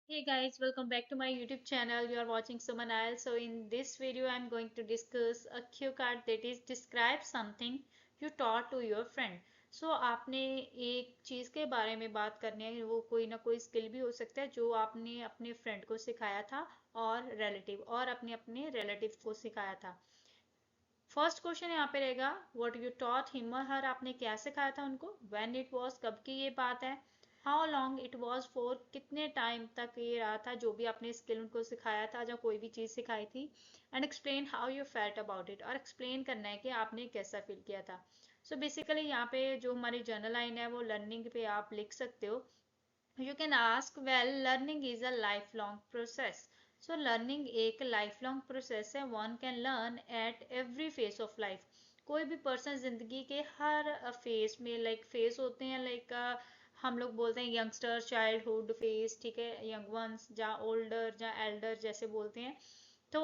Hey guys, welcome back to my YouTube channel. You are watching Suman Aisle. So in this video, I'm going to discuss a cue card that is describe something you taught to your friend. So आपने एक चीज़ के बारे में बात करनी है, वो कोई ना कोई स्किल भी हो सकता है जो आपने अपने फ्रेंड को सिखाया था और अपने अपने रिलेटिव को सिखाया था। फर्स्ट क्वेश्चन यहाँ पे रहेगा व्हाट यू टॉट हिम और हर, आपने क्या सिखाया था उनको। व्हेन इट वाज, कब की ये बात है। How long it was for, कितने टाइम तक ये रहा था जो भी आपने स्किल उनको सिखाया था, जो कोई भी चीज़ सिखाई थी। And explain how you felt about it, और एक्सप्लेन करना है कि आपने कैसा फील किया था। सो बेसिकली यहाँ पे जो हमारी जर्नल लाइन है वो लर्निंग पे आप लिख सकते हो। You can ask, well, learning is a lifelong process. So learning एक lifelong process है, one can learn at every phase of life. कोई भी पर्सन जिंदगी के हर फेज में, फेज होते हैं, हम लोग बोलते हैं यंगस्टर, चाइल्डहुड फेज, ठीक है, यंग वंस, जहाँ ओल्डर जहाँ एल्डर जैसे बोलते हैं। तो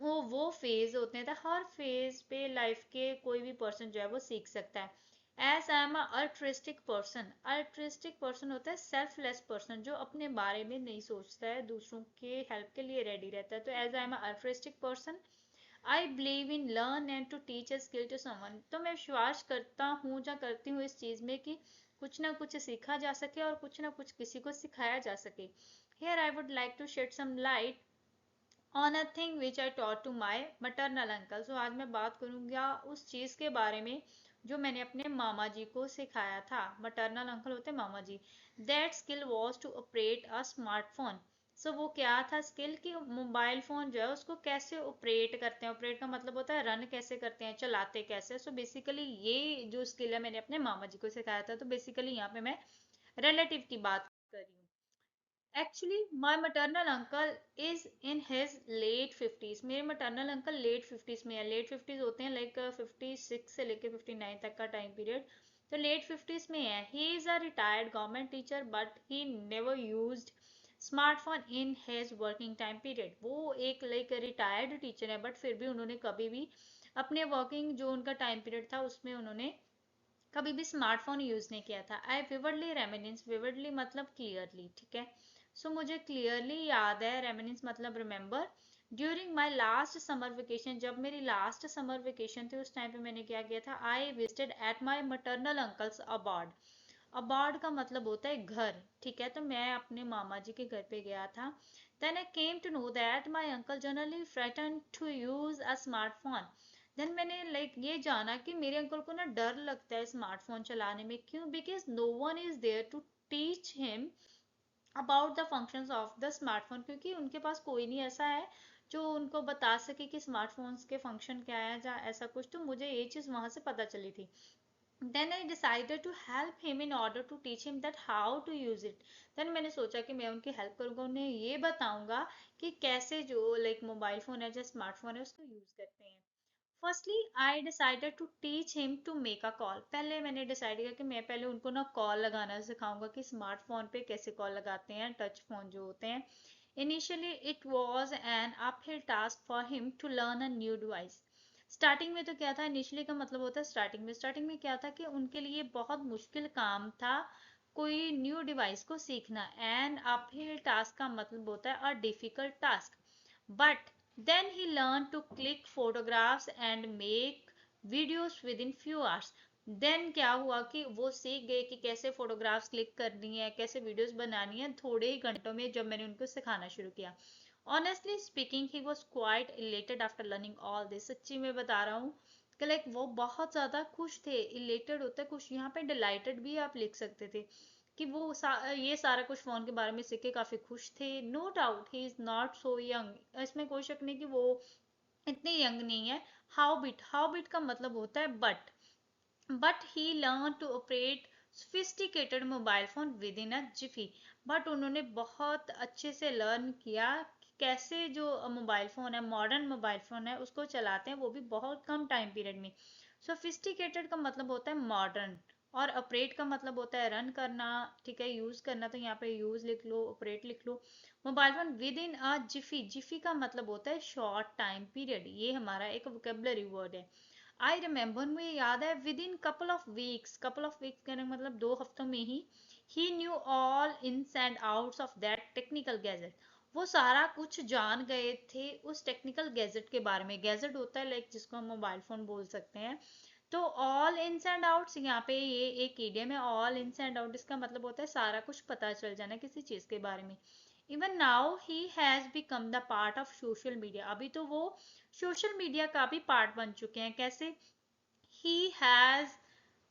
वो फेज होते हैं, तो हर फेज पे लाइफ के कोई भी पर्सन जो है वो सीख सकता है। As I am altruistic person, altruistic person होता है सेल्फलेस पर्सन जो अपने बारे में नहीं सोचता है, दूसरों के हेल्प के लिए रेडी रहता है। तो as I am altruistic person I believe in learn and to teach a skill to someone. तो मैं विश्वास करता हूँ या करती हूँ इस चीज़ में कि कुछ ना कुछ सीखा जा सके और कुछ ना कुछ किसी को सिखाया जा सके। Here I would like to shed some light on a thing which I taught to my maternal uncle. So आज मैं बात करूँगी उस चीज़ के बारे में जो मैंने अपने मामा जी को सिखाया था। maternal uncle होते हैं मामा जी। That skill was to operate a smartphone. सो वो क्या था स्किल, कि मोबाइल फोन जो है उसको कैसे ऑपरेट करते हैं। ऑपरेट का मतलब होता है रन कैसे करते हैं, चलाते कैसे। सो बेसिकली ये जो स्किल है मैंने अपने मामा जी को सिखाया था। तो बेसिकली यहाँ पे मैं रिलेटिव की बात कर रही हूँ। Actually my maternal uncle is in his late fifties. मेरे maternal अंकल लेट फिफ्टीज में है। लेट फिफ्टीज होते हैं 56 से लेके 59 तक का टाइम पीरियड। तो लेट फिफ्टीज में है। He is a retired government teacher but he never used smartphone in his working time period. वो एक रिटायर्ड टीचर है बट फिर भी उन्होंने कभी भी अपने वर्किंग जो उनका टाइम पीरियड था उसमें उन्होंने कभी भी स्मार्टफोन यूज नहीं किया था। आई विविडली रेमिनिस, विविडली मतलब क्लियरली, ठीक है। सो मुझे क्लियरली याद है, रेमिनिस मतलब remember. During my last summer vacation, जब मेरी लास्ट समर वेकेशन थी उस टाइम पे मैंने क्या किया था, I visited at my maternal uncle's abode। अबार्ड का मतलब होता है घर, ठीक है। तो मैं अपने मामा जी के घर पे गया था। Then I came to know that my uncle generally frightened to use a smartphone. Then मैंने ये जाना कि मेरे अंकल को ना डर लगता है स्मार्टफोन चलाने में। क्यों? Because no one is there to teach him about the functions of the smartphone, क्योंकि उनके पास कोई नहीं ऐसा है जो उनको बता सके कि स्मार्टफोन्स के फंक्शन क्या है या ऐसा कुछ। तो मुझे ये चीज़ वहां से पता चली थी। Then I decided to help him in order to teach him that how to use it. देन मैंने सोचा कि मैं उनकी हेल्प करूंगा, उन्हें ये बताऊंगा कि कैसे जो मोबाइल फोन है या स्मार्टफोन है उसको यूज करते हैं। Firstly I decided to teach him to make a call. पहले मैंने डिसाइड किया कि मैं पहले उनको ना कॉल लगाना सिखाऊंगा कि स्मार्टफोन पे कैसे कॉल लगाते हैं, टच फोन जो होते हैं। Initially it was an uphill task for him to learn a new device. Starting में तो क्या था, इनिशियली का मतलब होता है स्टार्टिंग में क्या था कि उनके लिए बहुत मुश्किल काम था कोई न्यू डिवाइस को सीखना। एंड अपहिल टास्क का मतलब होता है a difficult task. But then he learned to click photographs and make videos within few hours. Then क्या हुआ कि वो सीख गए कि कैसे फोटोग्राफ्स क्लिक करनी है, कैसे वीडियोस बनानी है, थोड़े ही घंटों में जब मैंने उनको सिखाना शुरू किया। Honestly speaking, he was quite elated after learning all this. सच्ची में बता रहा हूँ कि वो बहुत ज्यादा खुश थे। इलेटेड होता है खुश, यहाँ पे डिलाइटेड भी आप लिख सकते थे कि ये सारा कुछ फोन के बारे में सीख के काफी खुश थे। No doubt he is not so young, इसमें कोई शक नहीं कि वो इतने यंग नहीं है। हाउ बिट का मतलब होता है but he learn to operate sophisticated mobile phone with in a jiffy. But उन्होंने बहुत अच्छे से लर्न किया कि कैसे जो मोबाइल फोन है, मॉडर्न मोबाइल फोन है, उसको चलाते हैं, वो भी बहुत कम टाइम पीरियड में। सोफिस्टिकेटेड का मतलब होता है मॉडर्न, और ऑपरेट का मतलब होता है रन करना, ठीक है, यूज करना। तो यहाँ पे यूज लिख लो, ऑपरेट लिख लो। Mobile phone with in a Zifi, Zifi का मतलब होता है शॉर्ट टाइम पीरियड। ये हमारा एक वोकेबलरी वर्ड है। आई रिमेम्बर, मुझे याद है, within couple of weeks, couple of weeks कहने का मतलब 2 हफ्तों में ही ही knew all ins and outs of that technical gadget. वो सारा कुछ जान गए थे उस टेक्निकल गैजेट के बारे में। गैजेट होता है लाइक जिसको हम मोबाइल फोन बोल सकते हैं। तो ऑल इन्स एंड आउट्स, यहाँ पे ये एक इडियम है। ऑल इन्स एंड आउट इसका मतलब होता है सारा कुछ पता चल जाना किसी चीज के बारे में। Even now he has become the part of social media. अभी तो वो सोशल मीडिया का भी पार्ट बन चुके हैं। कैसे? He has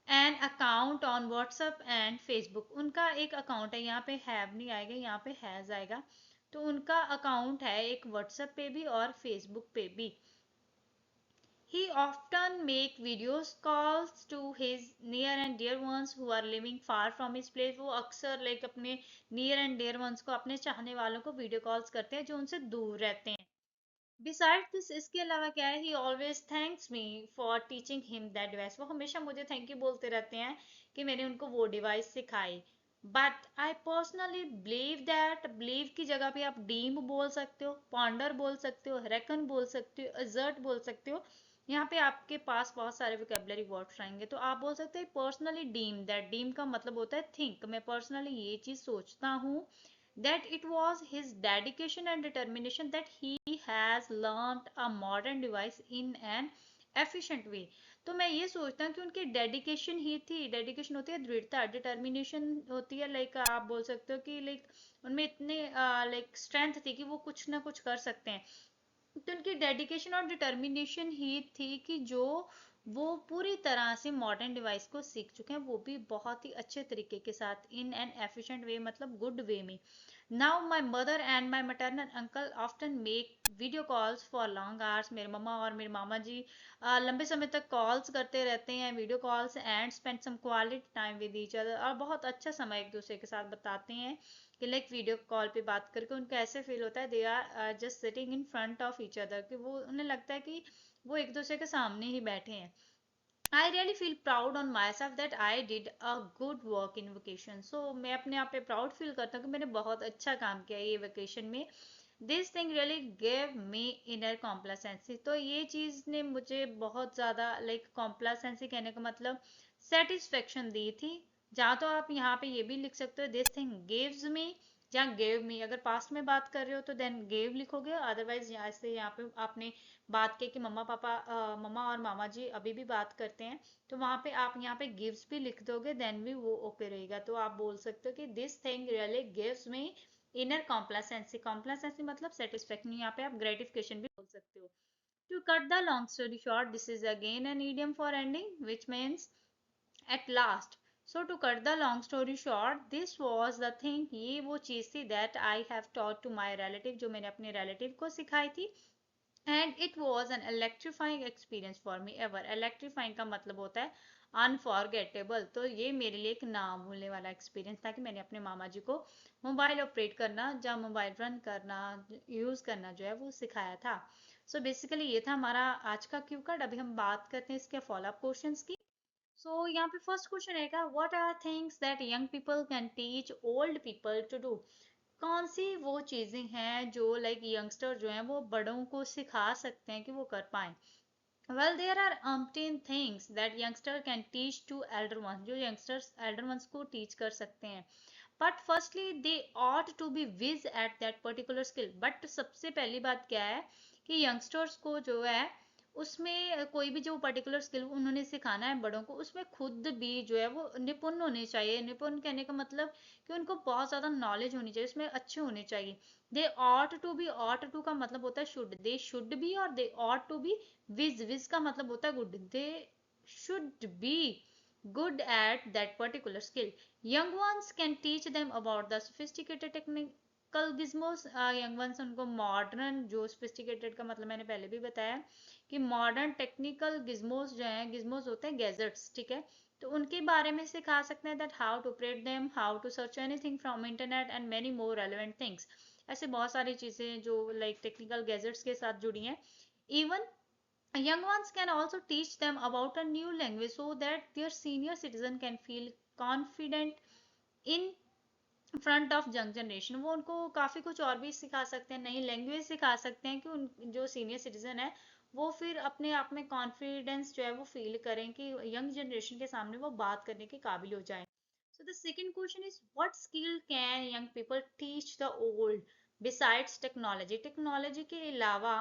an account on WhatsApp and Facebook. उनका एक अकाउंट है, यहाँ पे हैव नहीं आएगा, यहाँ पे हैज आएगा। तो उनका अकाउंट है एक व्हाट्सएप पे भी और फेसबुक पे भी। He often make videos calls to his near and dear ones who are living far from his place। वो अक्सर लाइक अपने near and dear ones को, अपने चाहने वालों को वीडियो कॉल्स करते हैं जो उनसे दूर रहते हैं। Besides this, इसके अलावा क्या है, he always thanks me for teaching him that device। वो हमेशा मुझे थैंक यू बोलते रहते हैं कि मैंने उनको वो डिवाइस सिखाई। But I personally believe that, believe की जगह पे आप डीम बोल सकते हो, पॉन्डर बोल सकते हो, रेकन बोल सकते हो, अजर्ट बोल सकते हो। यहाँ पे आपके पास बहुत सारे वोकेबलरी वर्ड्स आएंगे, तो आप बोल सकते हैं पर्सनली डीम दैट। डीम का मतलब होता है थिंक। मैं पर्सनली ये चीज सोचता हूँ that it was his dedication and determination that he has learned a modern device in an efficient way। तो मैं ये सोचता हूँ कि उनकी डेडिकेशन ही थी। डेडिकेशन होती है दृढ़ता, डिटर्मिनेशन होती है लाइक आप बोल सकते हो कि लाइक उनमें इतने लाइक स्ट्रेंथ थी कि वो कुछ ना कुछ कर सकते हैं। तो उनकी डेडिकेशन और डिटर्मिनेशन ही थी कि जो वो पूरी तरह से मॉडर्न डिवाइस को सीख चुके हैं, वो भी बहुत ही अच्छे तरीके के साथ, इन एन एफिशिएंट वे, मतलब गुड वे में। Now my mother and my maternal uncle often make video calls for long hours. मेरे मम्मा और मेरे मामा जी लंबे समय तक कॉल्स करते रहते हैं, video calls, and spend some quality time with each other. और बहुत अच्छा समय एक दूसरे के साथ बताते हैं कि लाइक वीडियो कॉल पे बात करके उनको ऐसे फील होता है they are just sitting in front of each other, कि वो उन्हें लगता है कि वो एक दूसरे के सामने ही बैठे हैं। I really feel proud on myself that I did a good work in vacation। So मैं अपने आप पे प्राउड फील करता हूँ कि मैंने बहुत अच्छा काम किया ये वेकेशन में। This thing really gave me inner complacency। तो ये चीज ने मुझे बहुत ज्यादा लाइक complacency कहने का मतलब सेटिस्फेक्शन दी थी। जहाँ तो आप यहाँ पे ये भी लिख सकते हो this thing gives me, जहाँ गेव मी अगर पास्ट में बात कर रहे हो तो देन गेव लिखोगे। अदरवाइज यहाँ से यहाँ पे आपने बात की कि मम्मा पापा मम्मा और मामा जी अभी भी बात करते हैं, तो वहां पे आप यहाँ पे गिव्स भी लिख दोगे, देन भी वो ओके रहेगा। तो आप बोल सकते हो कि this thing really gives me inner complacency. Complacency मतलब सेटिस्फेक्शन, यहाँ पे आप ग्रेटिफिकेशन भी बोल सकते हो। To cut the long story short, this is again an idiom for ending which means at last। So to cut the long story short, this was the thing, ये वो चीज थी that I have taught to my relative, जो मैंने अपने relative को सिखाई थी। And it was an electrifying experience for me ever। electrifying का मतलब होता है unforgettable। तो ये मेरे लिए एक ना भूलने वाला एक्सपीरियंस था कि मैंने अपने मामा जी को मोबाइल ऑपरेट करना, या मोबाइल रन करना, यूज करना जो है वो सिखाया था। सो बेसिकली ये था हमारा आज का क्यू कार्ड। अभी हम बात करते हैं इसके फॉलो अप क्वेश्चंस की। सो यहाँ पे फर्स्ट क्वेश्चन रहेगा, what are things that young people can teach old people to do. कौन सी वो चीजें हैं जो लाइक यंगस्टर जो हैं वो बड़ों को सिखा सकते हैं कि वो कर पाए। Well there are umpteen things that youngster can teach to elder ones, जो यंगस्टर्स एल्डर ones को टीच कर सकते हैं। But firstly they ought to be whiz at that particular skill. But सबसे पहली बात क्या है कि यंगस्टर्स को जो है उसमें कोई भी जो पर्टिकुलर स्किल उन्होंने सिखाना है बड़ों को, उसमें खुद भी जो है वो निपुण होने चाहिए। निपुण कहने का मतलब कि उनको बहुत ज्यादा नॉलेज होनी चाहिए, उसमें अच्छे होने चाहिए। They ought to be, ought to का मतलब होता है शुड, दे शुड बी, और they ought to be whiz, whiz का मतलब होता है good. They should be good at that particular skill। Young ones can teach them about the sophisticated technical gizmos। young ones उनको modern, जो sophisticated का मतलब मैंने पहले भी बताया कि modern technical gizmos जो हैं, gizmos होते हैं गैजेट्स, ठीक है, तो उनके बारे में सिखा सकते हैं that how to operate them, how to search anything from internet and many more relevant things। ऐसे बहुत सारी चीजें जो like technical gadgets के साथ जुड़ी हैं। Even young ones can also teach them about a new language so that their senior citizen can feel confident in front of young generation. वो उनको काफी कुछ और भी सिखा सकते हैं, नई लैंग्वेज सिखा सकते हैं कि उन जो सीनियर सिटीजन है वो फिर अपने आप में कॉन्फिडेंस जो है वो फील करें कि यंग जनरेशन के सामने वो बात करने के काबिल हो जाए। So the second question is, what skill can young people teach the old besides technology? Technology के अलावा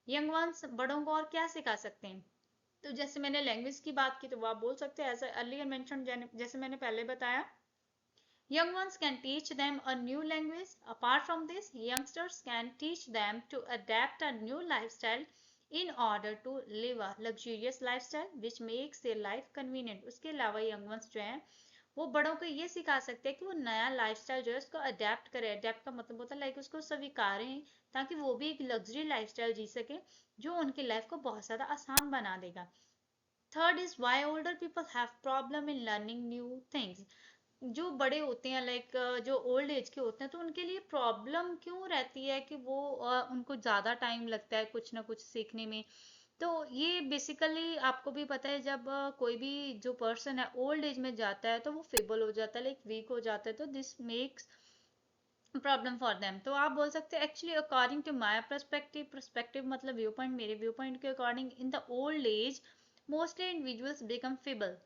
यंग वंस बड़ों को और क्या सिखा सकते हैं? तो जैसे मैंने लैंग्वेज की बात की तो वो आप बोल सकते हैं, एज अर्लियर मेंशन, जैसे मैंने पहले बताया, young ones can teach them a new language. Apart from this, youngsters can teach them to adapt a new lifestyle in order to live a luxurious lifestyle which makes their life convenient. उसके अलावा young ones जो हैं वो बड़ों को ये सिखा सकते हैं कि वो नया लाइफस्टाइल जो है उसको अडेप्ट करें. अडेप्ट का मतलब होता है लाइक उसको स्वीकारें, ताकि वो भी एक लग्जरी लाइफस्टाइल जी सके जो उनकी लाइफ को बहुत ज़्यादा आसान बना देगा. Third is why older people have problem in learning new things. जो बड़े होते हैं लाइक जो ओल्ड एज के होते हैं तो उनके लिए प्रॉब्लम क्यों रहती है कि वो उनको ज़्यादा टाइम लगता है कुछ ना कुछ सीखने में. तो ये बेसिकली आपको भी पता है, जब कोई भी जो पर्सन है ओल्ड एज में जाता है तो वो फेबल हो जाता है, लाइक वीक हो जाता है, तो this makes problem for them. तो आप बोल सकते हैं actually according to my perspective, perspective मतलब व्यू पॉइंट, मेरे व्यू पॉइंट के according, in the old age mostly individuals become feeble.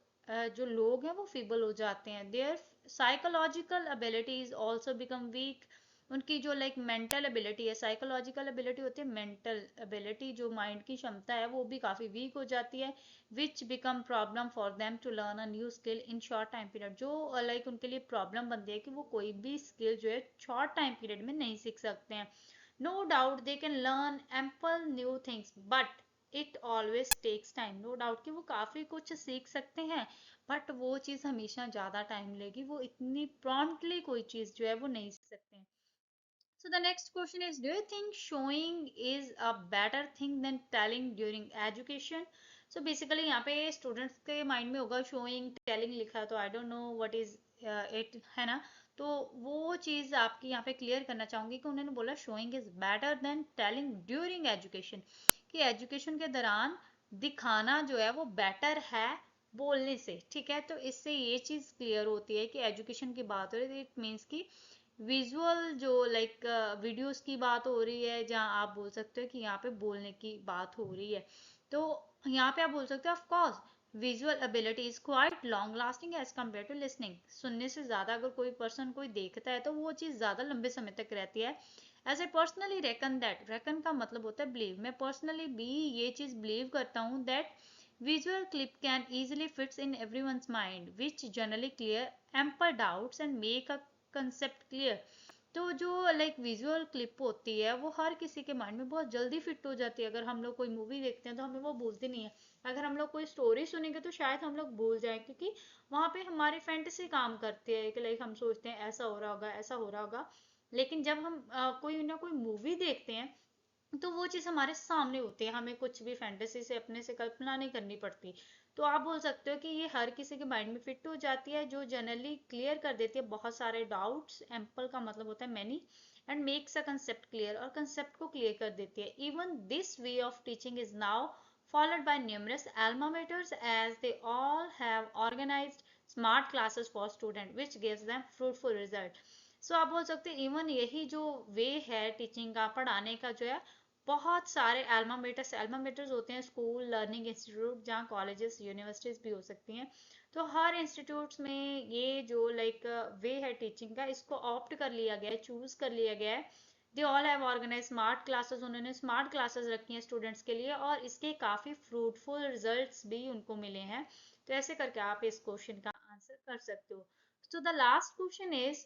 जो लोग हैं वो फेबल हो जाते हैं. Their psychological abilities also become weak. उनकी जो लाइक मेंटल एबिलिटी है, साइकोलॉजिकल एबिलिटी होती है, मेंटल एबिलिटी जो माइंड की क्षमता है वो भी काफ़ी वीक हो जाती है. Which become problem for them to learn a new skill in short time period. जो लाइक उनके लिए प्रॉब्लम बनती है कि वो कोई भी स्किल जो है शॉर्ट टाइम पीरियड में नहीं सीख सकते हैं. No doubt they can learn ample new things but it always takes time. No doubt कि वो काफ़ी कुछ सीख सकते हैं, बट वो चीज़ हमेशा ज़्यादा टाइम लेगी, वो इतनी प्रॉम्प्टली कोई चीज़ जो है वो नहीं सीख सकते हैं. So the next question is, do you think showing is a better thing than telling during education? So basically यहाँ पे स्टूडेंट्स के माइंड में होगा showing telling लिखा है, तो I don't know what is it, है ना. तो वो चीज़ आपकी यहाँ पे क्लियर करना चाहूंगी कि उन्होंने बोला showing is better than telling during education, कि एजुकेशन के दौरान दिखाना जो है वो बेटर है बोलने से. ठीक है, तो इससे ये चीज़ क्लियर होती है कि एजुकेशन की बात हो रही है, इट मीन्स कि विजुअल जो लाइक वीडियोस की बात हो रही है, जहाँ आप बोल सकते हो कि यहाँ पे बोलने की बात हो रही है. तो यहाँ पे आप बोल सकते हो of course visual ability is quite long lasting as compare to listening. सुनने से ज़्यादा अगर कोई पर्सन कोई देखता है तो वो चीज़ ज़्यादा लंबे समय तक रहती है. As a personally reckon that, reckon का मतलब होता है बिलीव, मैं पर्सनली भी ये चीज़ बिलीव करता हूँ that visual clip can easily fits in everyone's mind which generally clear ample doubts and make a concept clear. तो जो लाइक विजुअल क्लिप होती है वो हर किसी के माइंड में बहुत जल्दी फिट हो जाती है. अगर हम लोग कोई मूवी देखते हैं तो हमें वो भूलती नहीं है. अगर हम लोग कोई स्टोरी सुनेंगे तो शायद हम लोग भूल जाए, क्योंकि वहाँ पे हमारी फैंटेसी काम करती है कि लाइक हम सोचते हैं ऐसा हो रहा होगा, ऐसा हो रहा होगा. लेकिन जब हम कोई ना कोई मूवी देखते हैं तो वो चीज़ हमारे सामने होती है, हमें कुछ भी फैंटेसी से अपने से कल्पना नहीं करनी पड़ती. तो आप बोल सकते हो कि ये हर किसी के माइंड में फिट हो जाती है, जो जनरली क्लियर कर देती है बहुत सारे डाउट्स. एम्पल का मतलब होता है many, and makes a concept clear, और कंसेप्ट को क्लियर कर देती है. Even this way of teaching is now followed by numerous alma maters as they all have organized smart classes for students which gives them fruitful result. सो आप बोल सकते हैं even यही जो वे है टीचिंग का, पढ़ाने का जो है, बहुत सारे एल्मा मेटर्स होते हैं, स्कूल लर्निंग इंस्टीट्यूट, जहाँ कॉलेजेस यूनिवर्सिटीज भी हो सकती हैं. तो हर इंस्टीट्यूट्स में ये जो लाइक वे है टीचिंग का, इसको ऑप्ट कर लिया गया है, चूज कर लिया गया है. They all have organise smart classes, उन्होंने स्मार्ट क्लासेस रखी हैं स्टूडेंट्स के लिए, और इसके काफ़ी फ्रूटफुल रिजल्ट्स भी उनको मिले हैं. तो ऐसे करके आप इस क्वेश्चन का आंसर कर सकते हो. तो the last question is,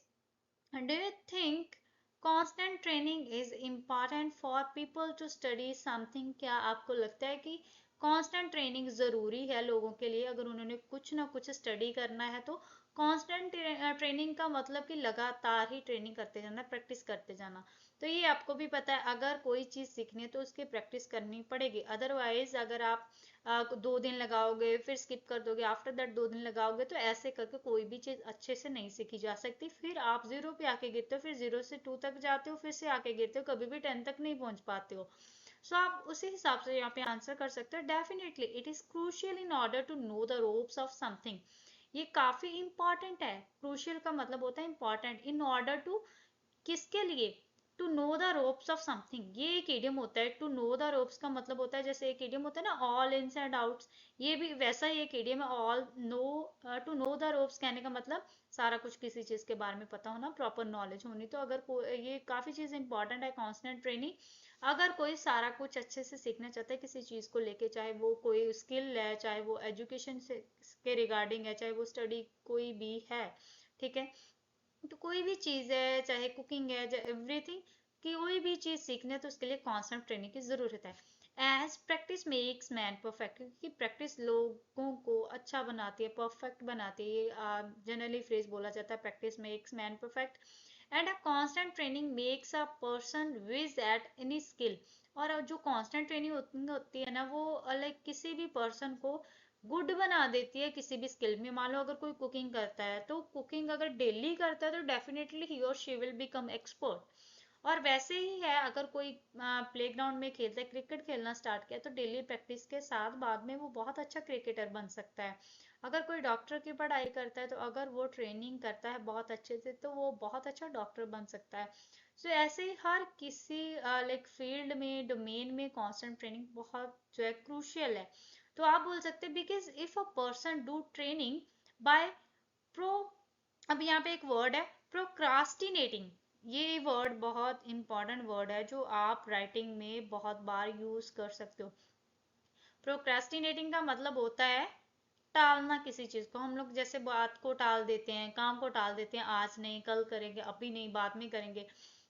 do you think constant training is important for people to study something? क्या आपको लगता है कि constant training ज़रूरी है लोगों के लिए अगर उन्होंने कुछ ना कुछ स्टडी करना है? तो constant ट्रेनिंग का मतलब कि लगातार ही ट्रेनिंग करते जाना, प्रैक्टिस करते जाना. तो ये आपको भी पता है, अगर कोई चीज़ सीखनी है तो उसकी प्रैक्टिस करनी पड़ेगी. अदरवाइज अगर आप 2 दिन लगाओगे फिर स्किप कर दोगे, आफ्टर दैट 2 दिन लगाओगे, तो ऐसे करके कोई भी चीज़ अच्छे से नहीं सीखी जा सकती. फिर आप जीरो पे आके गिरते हो, फिर 0 से 2 तक जाते हो, फिर से आके गिरते हो, कभी भी 10 तक नहीं पहुंच पाते हो. सो आप उसी हिसाब से यहाँ पे आंसर कर सकते हो. Definitely it is crucial in order to know the ropes of something. ये काफी इंपॉर्टेंट है. क्रूशियल का मतलब होता है इंपॉर्टेंट. इन ऑर्डर टू, किसके लिए? To know the ropes of something, ये एक इडियम होता है। टू नो द रोप्स का मतलब होता है, जैसे एक इडियम होता है ना ऑल इन्स एंड आउट्स, ये भी वैसा ही एक इडियम है all know. To know the ropes कहने का मतलब सारा कुछ किसी चीज के बारे में पता होना, प्रॉपर नॉलेज होनी। तो अगर ये काफी चीज इंपॉर्टेंट है कांस्टेंट ट्रेनिंग। अगर कोई सारा कुछ अच्छे से सीखना चाहता है किसी चीज को लेके, चाहे वो कोई स्किल है, चाहे वो एजुकेशन से के रिगार्डिंग है, चाहे वो स्टडी कोई भी है, ठीक है, तो कोई भी चीज़ है, चाहे कुकिंग है, चाहे एवरीथिंग, कि कोई भी चीज़ सीखने है तो उसके लिए कांस्टेंट ट्रेनिंग की ज़रूरत है। As practice makes man perfect, क्योंकि प्रैक्टिस लोगों को अच्छा बनाती है, परफेक्ट बनाती है। जनरली फ्रेज बोला जाता है practice makes man perfect, and a constant training makes a person whiz at any skill. और जो कांस्टेंट ट्रेनिंग होती है ना, वो लाइक किसी भी पर्सन को गुड बना देती है किसी भी स्किल में। मान लो अगर कोई कुकिंग करता है, तो कुकिंग अगर डेली करता है तो डेफिनेटली ही और शी विल बिकम एक्सपर्ट। और वैसे ही है, अगर कोई प्लेग्राउंड में खेलता है, क्रिकेट खेलना स्टार्ट किया, तो डेली प्रैक्टिस के साथ बाद में वो बहुत अच्छा क्रिकेटर बन सकता है। अगर कोई डॉक्टर की पढ़ाई करता है, तो अगर वो ट्रेनिंग करता है बहुत अच्छे से, तो वो बहुत अच्छा डॉक्टर बन सकता है। सो ऐसे ही हर किसी लाइक फील्ड में, डोमेन में कांस्टेंट ट्रेनिंग बहुत जो है क्रूशियल है। तो आप बोल सकते हैं because if a person do training bye pro, अब यहाँ पे एक वर्ड है प्रोक्रास्टिनेटिंग। ये वर्ड बहुत इंपॉर्टेंट वर्ड है जो आप राइटिंग में बहुत बार यूज कर सकते हो। प्रोक्रास्टिनेटिंग का मतलब होता है टालना किसी चीज को। हम लोग जैसे बात को टाल देते हैं, काम को टाल देते हैं, आज नहीं, कल करेंगे, अभी नहीं, बाद में करेंगे।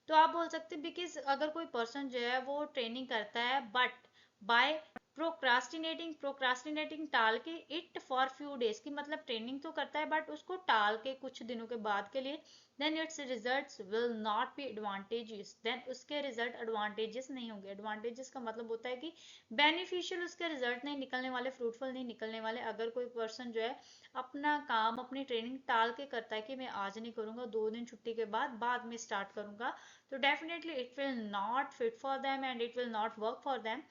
तो आप बोल सकते हैं बिकॉज अगर कोई पर्सन जो है वो ट्रेनिंग करता है बट बाय प्रोक्रास्टिनेटिंग, प्रोक्रास्टिनेटिंग टाल के, इट फॉर फ्यू डेज की मतलब ट्रेनिंग तो करता है बट उसको टाल के कुछ दिनों के बाद के लिए, then its results will not be advantages, देन उसके रिजल्ट एडवांटेजेस नहीं होंगे। एडवांटेजेस का मतलब होता है कि बेनिफिशियल उसके रिजल्ट नहीं निकलने वाले, फ्रूटफुल नहीं निकलने वाले। अगर कोई पर्सन जो है अपना काम, अपनी ट्रेनिंग टाल के करता है कि मैं आज नहीं करूंगा, 2 दिन छुट्टी के बाद में स्टार्ट करूंगा, तो definitely it will not fit for them and it will not work for them.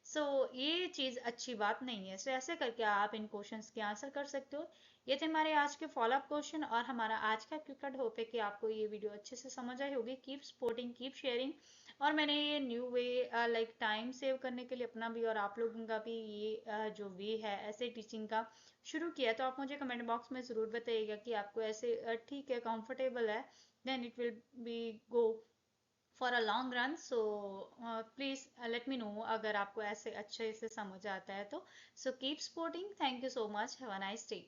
So ये चीज अच्छी बात नहीं है। सो ऐसे करके आप इन क्वेश्चंस के आंसर कर सकते हो। ये थे हमारे आज के फॉलोअप क्वेश्चन और हमारा आज का क्रिकेट। होप है कि आपको ये वीडियो अच्छे से समझ आई होगी। Keep supporting, keep sharing. और मैंने ये new way like time save करने के लिए अपना भी और आप लोगों का भी ये जो वे है ऐसे टीचिंग का शुरू किया। तो आप मुझे कमेंट बॉक्स में ज़रूर बताइएगा कि आपको ऐसे ठीक है, कंफर्टेबल है, then it will be go for a long run. So please let me know अगर आपको ऐसे अच्छे से समझ आता है तो। So keep supporting, thank you so much, have a nice day.